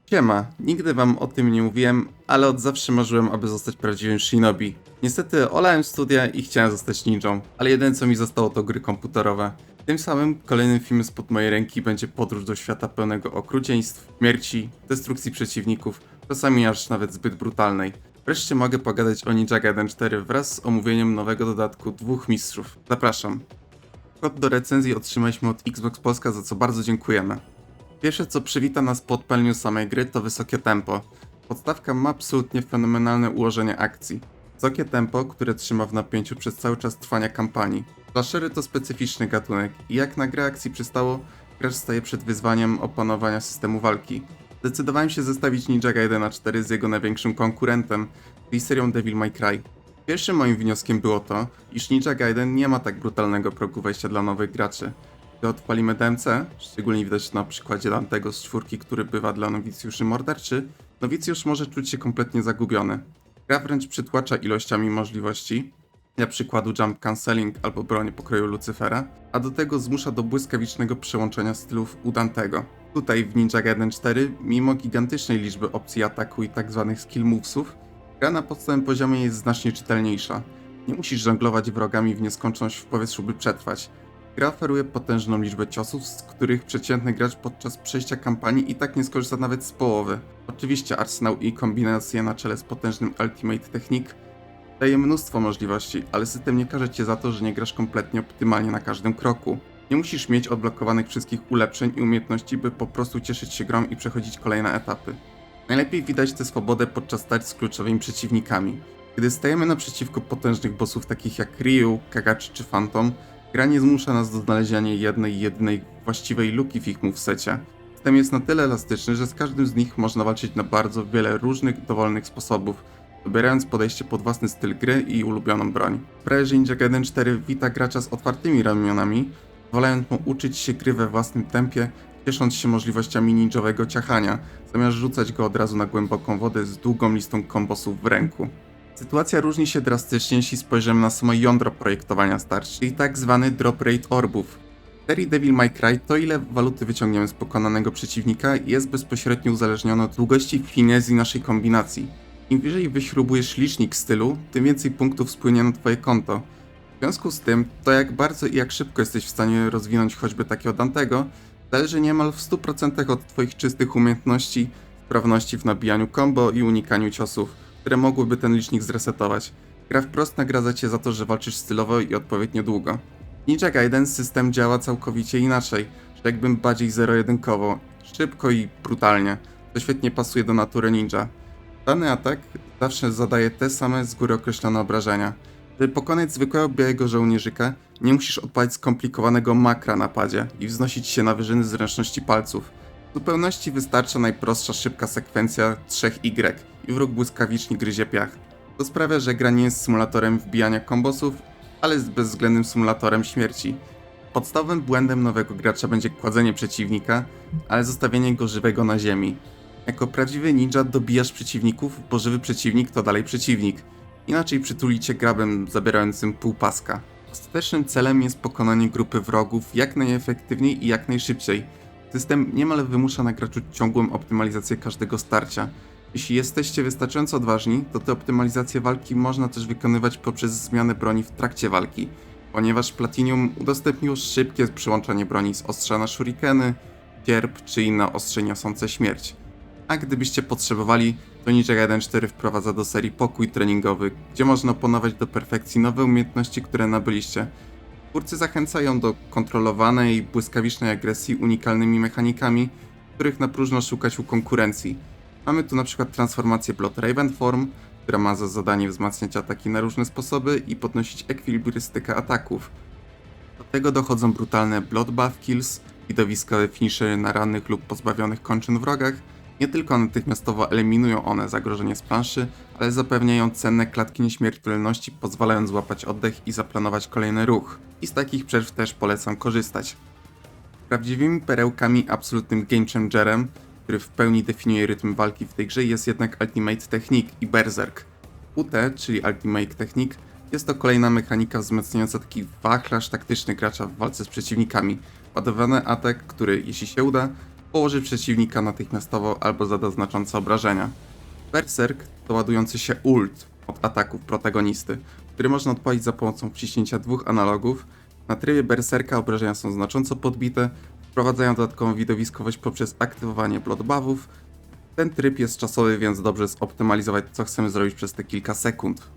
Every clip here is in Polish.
Siema, nigdy wam o tym nie mówiłem, ale od zawsze marzyłem, aby zostać prawdziwym shinobi. Niestety olałem studia i chciałem zostać ninją, ale jedyne co mi zostało to gry komputerowe. Tym samym kolejnym filmem spod mojej ręki będzie podróż do świata pełnego okrucieństw, śmierci, destrukcji przeciwników, czasami aż nawet zbyt brutalnej. Wreszcie mogę pogadać o Ninja Gaiden 4 wraz z omówieniem nowego dodatku dwóch mistrzów. Zapraszam. Kod do recenzji otrzymaliśmy od Xbox Polska, za co bardzo dziękujemy. Pierwsze co przywita nas po odpaleniu samej gry to wysokie tempo. Podstawka ma absolutnie fenomenalne ułożenie akcji. Wysokie tempo, które trzyma w napięciu przez cały czas trwania kampanii. Slashery to specyficzny gatunek i jak na grę akcji przystało, gracz staje przed wyzwaniem opanowania systemu walki. Zdecydowałem się zestawić Ninja Gaidena 4 z jego największym konkurentem, czyli serią Devil May Cry. Pierwszym moim wnioskiem było to, iż Ninja Gaiden nie ma tak brutalnego progu wejścia dla nowych graczy. Gdy odpalimy DMC, szczególnie widać na przykładzie Dantego z czwórki, który bywa dla nowicjuszy morderczy, nowicjusz może czuć się kompletnie zagubiony. Gra wręcz przytłacza ilościami możliwości, dla przykładu jump cancelling albo broni pokroju Lucyfera, a do tego zmusza do błyskawicznego przełączenia stylów u Dantego. Tutaj w Ninja Gaiden 4, mimo gigantycznej liczby opcji ataku i tzw. skill movesów, gra na podstawowym poziomie jest znacznie czytelniejsza. Nie musisz żonglować wrogami w nieskończoność w powietrzu, by przetrwać. Gra oferuje potężną liczbę ciosów, z których przeciętny gracz podczas przejścia kampanii i tak nie skorzysta nawet z połowy. Oczywiście arsenał i kombinacje na czele z potężnym Ultimate Technique daje mnóstwo możliwości, ale system nie karze cię za to, że nie grasz kompletnie optymalnie na każdym kroku. Nie musisz mieć odblokowanych wszystkich ulepszeń i umiejętności, by po prostu cieszyć się grą i przechodzić kolejne etapy. Najlepiej widać tę swobodę podczas starć z kluczowymi przeciwnikami. Gdy stajemy naprzeciwko potężnych bossów takich jak Ryu, Kagachi czy Phantom, gra nie zmusza nas do znalezienia jednej jedynej właściwej luki w ich movesecie. System jest na tyle elastyczny, że z każdym z nich można walczyć na bardzo wiele różnych, dowolnych sposobów, dobierając podejście pod własny styl gry i ulubioną broń. Sprawia, że Ninja Gaiden 4 wita gracza z otwartymi ramionami, pozwalając mu uczyć się gry we własnym tempie, ciesząc się możliwościami ninjowego ciachania, zamiast rzucać go od razu na głęboką wodę z długą listą kombosów w ręku. Sytuacja różni się drastycznie, jeśli spojrzymy na samo jądro projektowania starć, czyli tak zwany drop rate orbów. W serii Devil May Cry to ile waluty wyciągniemy z pokonanego przeciwnika jest bezpośrednio uzależnione od długości finezji naszej kombinacji. Im wyżej wyśrubujesz licznik stylu, tym więcej punktów spłynie na twoje konto. W związku z tym, to jak bardzo i jak szybko jesteś w stanie rozwinąć choćby takiego Dantego, zależy niemal w 100% od twoich czystych umiejętności, sprawności w nabijaniu combo i unikaniu ciosów, które mogłyby ten licznik zresetować. Gra wprost nagradza cię za to, że walczysz stylowo i odpowiednio długo. Ninja Gaiden system działa całkowicie inaczej, że jakbym bardziej zero-jedynkowo, szybko i brutalnie, to świetnie pasuje do natury ninja. Dany atak zawsze zadaje te same z góry określone obrażenia. Żeby pokonać zwykłego białego żołnierzyka, nie musisz odpalić skomplikowanego makra na padzie i wznosić się na wyżyny zręczności palców. W zupełności wystarcza najprostsza szybka sekwencja 3Y i wróg błyskawicznie gryzie piach. To sprawia, że gra nie jest symulatorem wbijania kombosów, ale jest bezwzględnym symulatorem śmierci. Podstawowym błędem nowego gracza będzie kładzenie przeciwnika, ale zostawienie go żywego na ziemi. Jako prawdziwy ninja dobijasz przeciwników, bo żywy przeciwnik to dalej przeciwnik. Inaczej przytuli cię grabem zabierającym pół paska. Ostatecznym celem jest pokonanie grupy wrogów jak najefektywniej i jak najszybciej. System niemal wymusza na graczu ciągłą optymalizację każdego starcia. Jeśli jesteście wystarczająco odważni, to tę optymalizację walki można też wykonywać poprzez zmianę broni w trakcie walki, ponieważ Platinum udostępniło szybkie przełączanie broni z ostrza na shurikeny, sierp czy inne ostrze niosące śmierć. A gdybyście potrzebowali, to Ninja Gaiden 4 wprowadza do serii pokój treningowy, gdzie można opanować do perfekcji nowe umiejętności, które nabyliście. Twórcy zachęcają do kontrolowanej, błyskawicznej agresji unikalnymi mechanikami, których na próżno szukać u konkurencji. Mamy tu na przykład transformację Blood Raven Form, która ma za zadanie wzmacniać ataki na różne sposoby i podnosić ekwilibrystykę ataków. Do tego dochodzą brutalne Bloodbath Kills, widowiskowe finishery na rannych lub pozbawionych kończyn wrogach. Nie tylko natychmiastowo eliminują one zagrożenie z planszy, ale zapewniają cenne klatki nieśmiertelności, pozwalając złapać oddech i zaplanować kolejny ruch. I z takich przerw też polecam korzystać. Prawdziwymi perełkami, absolutnym game changerem, który w pełni definiuje rytm walki w tej grze, jest jednak Ultimate Technique i Berserk. UT, czyli Ultimate Technique, jest to kolejna mechanika wzmacniająca taki wachlarz taktyczny gracza w walce z przeciwnikami. Ładowany atak, który, jeśli się uda, w położy przeciwnika natychmiastowo albo zada znaczące obrażenia. Berserk to ładujący się ult od ataków protagonisty, który można odpalić za pomocą wciśnięcia dwóch analogów. Na trybie Berserka obrażenia są znacząco podbite, wprowadzają dodatkową widowiskowość poprzez aktywowanie bloodbuffów. Ten tryb jest czasowy, więc dobrze zoptymalizować, co chcemy zrobić przez te kilka sekund.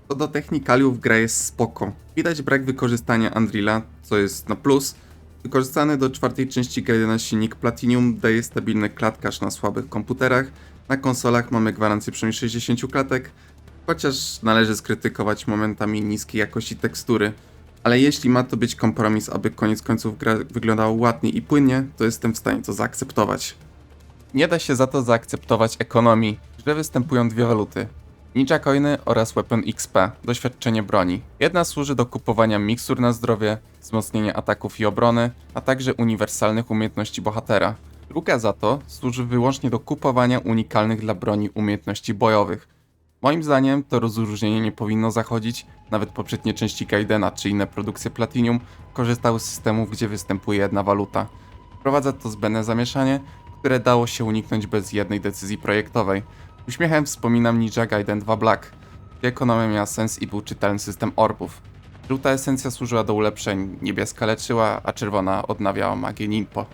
Co do technikaliów, gra jest spoko. Widać brak wykorzystania Unreala, co jest na plus. Wykorzystany do czwartej części Gaidena silnik Platinum daje stabilny klatkarz na słabych komputerach. Na konsolach mamy gwarancję przynajmniej 60 klatek, chociaż należy skrytykować momentami niskiej jakości tekstury. Ale jeśli ma to być kompromis, aby koniec końców gra wyglądała ładnie i płynnie, to jestem w stanie to zaakceptować. Nie da się za to zaakceptować ekonomii. W grze występują dwie waluty. Ninja Coiny oraz Weapon XP, doświadczenie broni. Jedna służy do kupowania mikstur na zdrowie, wzmocnienia ataków i obrony, a także uniwersalnych umiejętności bohatera. Druga za to służy wyłącznie do kupowania unikalnych dla broni umiejętności bojowych. Moim zdaniem to rozróżnienie nie powinno zachodzić, nawet poprzednie części Gaidena czy inne produkcje Platinum korzystały z systemów, gdzie występuje jedna waluta. Wprowadza to zbędne zamieszanie, które dało się uniknąć bez jednej decyzji projektowej. Uśmiechem wspominam Ninja Gaiden 2 Black, gdzie ekonomia miała sens i był czytelny system orbów. Żółta esencja służyła do ulepszeń, niebieska leczyła, a czerwona odnawiała magię Ninpo.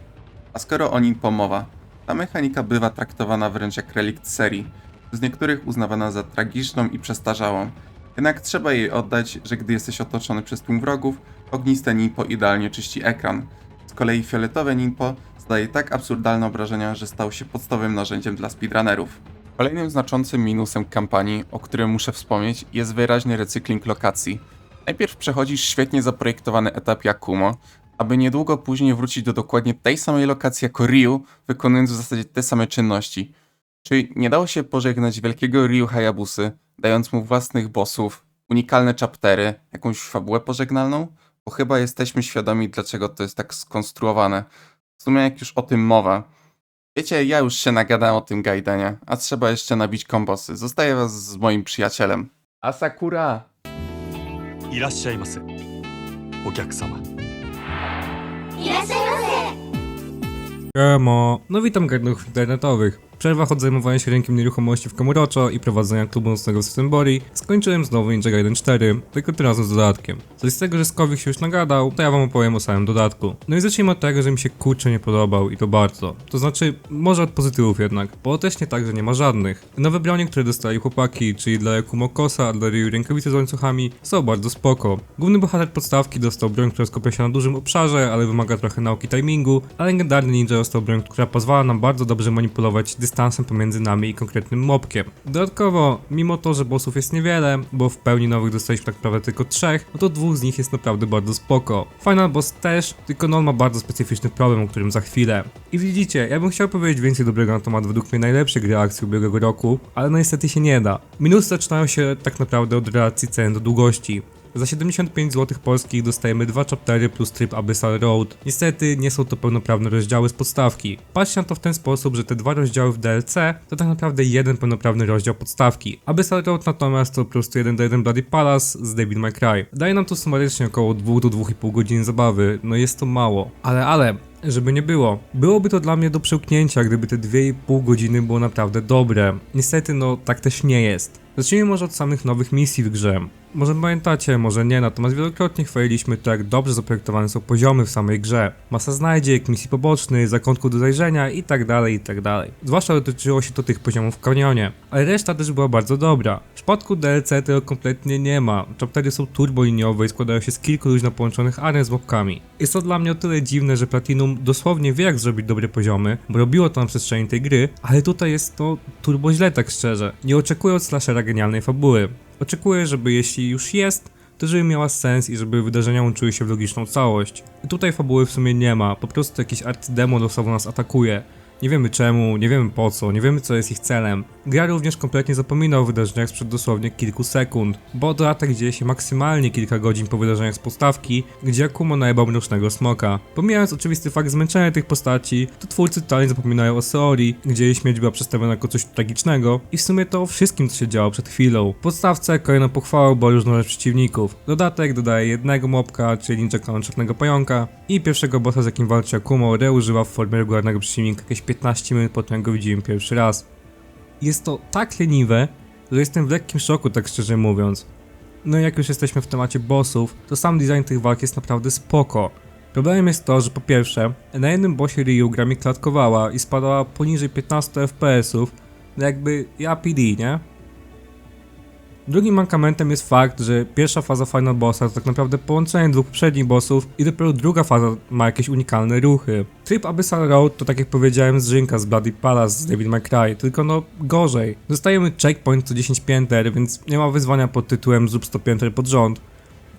A skoro o Ninpo mowa, ta mechanika bywa traktowana wręcz jak relikt serii, z niektórych uznawana za tragiczną i przestarzałą. Jednak trzeba jej oddać, że gdy jesteś otoczony przez tłum wrogów, ogniste Ninpo idealnie czyści ekran. Z kolei fioletowe Ninpo zdaje tak absurdalne obrażenia, że stał się podstawowym narzędziem dla speedrunnerów. Kolejnym znaczącym minusem kampanii, o którym muszę wspomnieć, jest wyraźny recykling lokacji. Najpierw przechodzisz świetnie zaprojektowany etap Yakumo, aby niedługo później wrócić do dokładnie tej samej lokacji jako Ryu, wykonując w zasadzie te same czynności. Czyli nie dało się pożegnać wielkiego Ryu Hayabusy, dając mu własnych bossów, unikalne chaptery, jakąś fabułę pożegnalną? Bo chyba jesteśmy świadomi, dlaczego to jest tak skonstruowane. W sumie jak już o tym mowa. Wiecie, ja już się nagadałem o tym Gaidenie, a trzeba jeszcze nabić kombosy. Zostaję was z moim przyjacielem. Asakura! いらっしゃいませお客様 Siema. No witam garnuchów internetowych. W przerwach od zajmowania się rynkiem nieruchomości w Kamurocho i prowadzenia klubu nocnego w Sembori skończyłem znowu Ninja Gaiden 4, tylko tym razem z dodatkiem. Coś z tego, że Skowik się już nagadał, to ja wam opowiem o samym dodatku. No i zacznijmy od tego, że mi się kurczę nie podobał i to bardzo. To znaczy, może od pozytywów jednak, bo też nie tak, że nie ma żadnych. Nowe bronie, które dostali chłopaki, czyli dla Yakumo Kosa, a dla Ryu rękawice z łańcuchami, są bardzo spoko. Główny bohater podstawki dostał broń, która skupia się na dużym obszarze, ale wymaga trochę nauki timingu, a legendarny ninja dostał broń, która pozwala nam bardzo dobrze manipulować dystansem pomiędzy nami i konkretnym mobkiem. Dodatkowo, mimo to, że bossów jest niewiele, bo w pełni nowych dostaliśmy tak naprawdę tylko 3, no to 2 z nich jest naprawdę bardzo spoko. Final boss też, tylko no on ma bardzo specyficzny problem, o którym za chwilę. I widzicie, ja bym chciał powiedzieć więcej dobrego na temat według mnie najlepszej gry akcji ubiegłego roku, ale no niestety się nie da. Minusy zaczynają się tak naprawdę od relacji cen do długości. Za 75 zł polskich dostajemy 2 chaptery plus tryb Abyssal Road. Niestety nie są to pełnoprawne rozdziały z podstawki. Patrzcie na to w ten sposób, że te 2 rozdziały w DLC to tak naprawdę jeden pełnoprawny rozdział podstawki. Abyssal Road natomiast to po prostu 1 do 1 Bloody Palace z Devil May Cry. Daje nam to sumarycznie około 2 do 2,5 godziny zabawy, no jest to mało. Ale, żeby nie było. Byłoby to dla mnie do przełknięcia, gdyby te 2,5 godziny było naprawdę dobre. Niestety no tak też nie jest. Zacznijmy może od samych nowych misji w grze. Może pamiętacie, może nie, natomiast wielokrotnie chwaliliśmy to, jak dobrze zaprojektowane są poziomy w samej grze. Masa znajdziek, misji pobocznych, zakątków do zajrzenia itd. Zwłaszcza dotyczyło się to tych poziomów w kanionie. Ale reszta też była bardzo dobra. W przypadku DLC tego kompletnie nie ma. Chaptery są turboliniowe i składają się z kilku luźno połączonych aren z mobkami. Jest to dla mnie o tyle dziwne, że Platinum dosłownie wie, jak zrobić dobre poziomy, bo robiło to na przestrzeni tej gry, ale tutaj jest to turbo źle, tak szczerze. Nie oczekuję od slashera genialnej fabuły. Oczekuję, żeby jeśli już jest, to żeby miała sens i żeby wydarzenia łączyły się w logiczną całość. I tutaj fabuły w sumie nie ma, po prostu jakiś arcydemon losowo nas atakuje. Nie wiemy czemu, nie wiemy po co, nie wiemy co jest ich celem. Gra również kompletnie zapomina o wydarzeniach sprzed dosłownie kilku sekund, bo dodatek dzieje się maksymalnie kilka godzin po wydarzeniach z podstawki, gdzie Akumo najebał mrocznego smoka. Pomijając oczywisty fakt zmęczenia tych postaci, to twórcy totalnie zapominają o Seori, gdzie jej śmierć była przedstawiona jako coś tragicznego i w sumie to o wszystkim, co się działo przed chwilą. W podstawce kolejną pochwałą była różnorodność przeciwników. Dodatek dodaje jednego mobka, czyli ninja klanu Czarnego Pająka i pierwszego bossa, z jakim walczy Akumo, reużywa w formie regularnego przeciwnika jakieś 15 minut po tym, jak go widziałem pierwszy raz. Jest to tak leniwe, że jestem w lekkim szoku, tak szczerze mówiąc. No i jak już jesteśmy w temacie bossów, to sam design tych walk jest naprawdę spoko. Problemem jest to, że po pierwsze, na jednym bossie Ryu gra mi klatkowała i spadała poniżej 15 FPS-ów, no jakby ja PD, nie? Drugim mankamentem jest fakt, że pierwsza faza Final Bossa to tak naprawdę połączenie dwóch poprzednich bossów i dopiero druga faza ma jakieś unikalne ruchy. Tryb Abyssal Road to, tak jak powiedziałem, zżynka z Bloody Palace z Devil May Cry, tylko no gorzej. Dostajemy checkpoint co 10 pięter, więc nie ma wyzwania pod tytułem zrób 100 pięter pod rząd.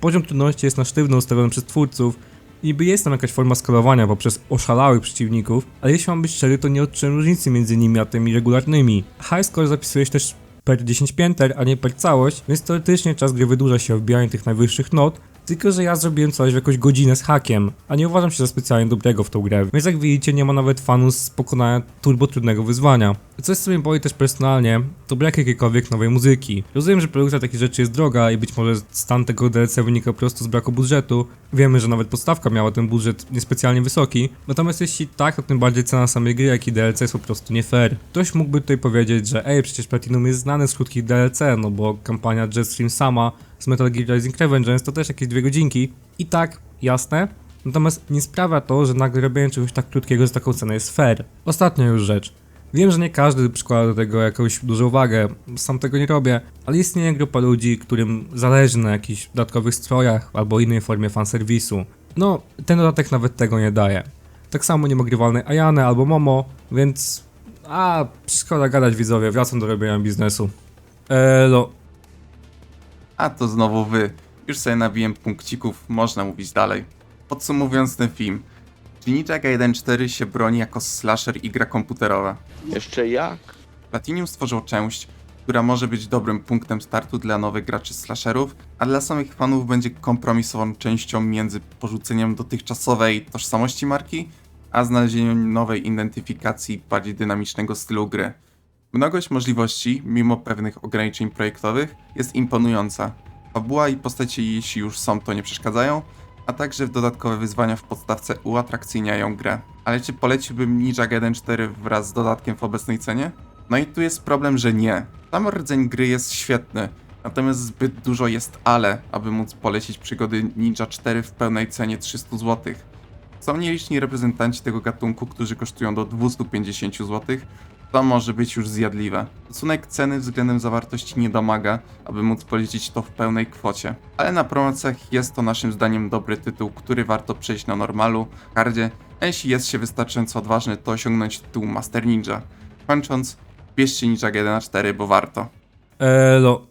Poziom trudności jest na sztywno ustawiony przez twórców. Niby jest tam jakaś forma skalowania poprzez oszalałych przeciwników, ale jeśli mam być szczery, to nie odczułem różnicy między nimi a tymi regularnymi. High score zapisuje się też per 10 pięter, a nie per całość, więc teoretycznie czas gry wydłuża się o wbijanie tych najwyższych not, tylko że ja zrobiłem coś w jakąś godzinę z hakiem, a nie uważam się za specjalnie dobrego w tą grę, więc jak widzicie nie ma nawet fanów z pokonania turbo trudnego wyzwania. Coś co mnie boli też personalnie, to brak jakiejkolwiek nowej muzyki. Rozumiem, że produkcja takich rzeczy jest droga i być może stan tego DLC wynika po prostu z braku budżetu. Wiemy, że nawet podstawka miała ten budżet niespecjalnie wysoki, natomiast jeśli tak, to tym bardziej cena samej gry, jak i DLC jest po prostu nie fair. Ktoś mógłby tutaj powiedzieć, że przecież Platinum jest znane z krótkich DLC, no bo kampania Jetstream sama z Metal Gear Rising Revengeance to też jakieś 2 godzinki. I tak, jasne. Natomiast nie sprawia to, że nagle robienie czegoś tak krótkiego za taką cenę jest fair. Ostatnia już rzecz. Wiem, że nie każdy przykłada do tego jakąś dużą uwagę, sam tego nie robię, ale istnieje grupa ludzi, którym zależy na jakichś dodatkowych strojach albo innej formie fanserwisu. No, ten dodatek nawet tego nie daje. Tak samo nie ma grywalnej Ayane albo Momo, więc... szkoda gadać widzowie, wracam do robienia biznesu. Elo. A to znowu wy. Już sobie nabiłem punkcików, można mówić dalej. Podsumowując ten film. Czy Ninjaga 1.4 się broni jako slasher i gra komputerowa? Jeszcze jak? Platinum stworzył część, która może być dobrym punktem startu dla nowych graczy slasherów, a dla samych fanów będzie kompromisową częścią między porzuceniem dotychczasowej tożsamości marki, a znalezieniem nowej identyfikacji bardziej dynamicznego stylu gry. Mnogość możliwości, mimo pewnych ograniczeń projektowych, jest imponująca. Fabuła i postacie, jeśli już są, to nie przeszkadzają, a także dodatkowe wyzwania w podstawce uatrakcyjniają grę. Ale czy poleciłbym Ninjaga 1.4 wraz z dodatkiem w obecnej cenie? No i tu jest problem, że nie. Sam rdzeń gry jest świetny, natomiast zbyt dużo jest ale, aby móc polecić przygody Ninja 4 w pełnej cenie 300 zł. Są nieliczni reprezentanci tego gatunku, którzy kosztują do 250 zł, to może być już zjadliwe. Stosunek ceny względem zawartości nie domaga, aby móc polecić to w pełnej kwocie. Ale na promocjach jest to naszym zdaniem dobry tytuł, który warto przejść na normalu, hardzie, a jeśli jest się wystarczająco odważny, to osiągnąć tytuł Master Ninja. Kończąc, bierzcie Ninjaga 1.4, bo warto. Elo.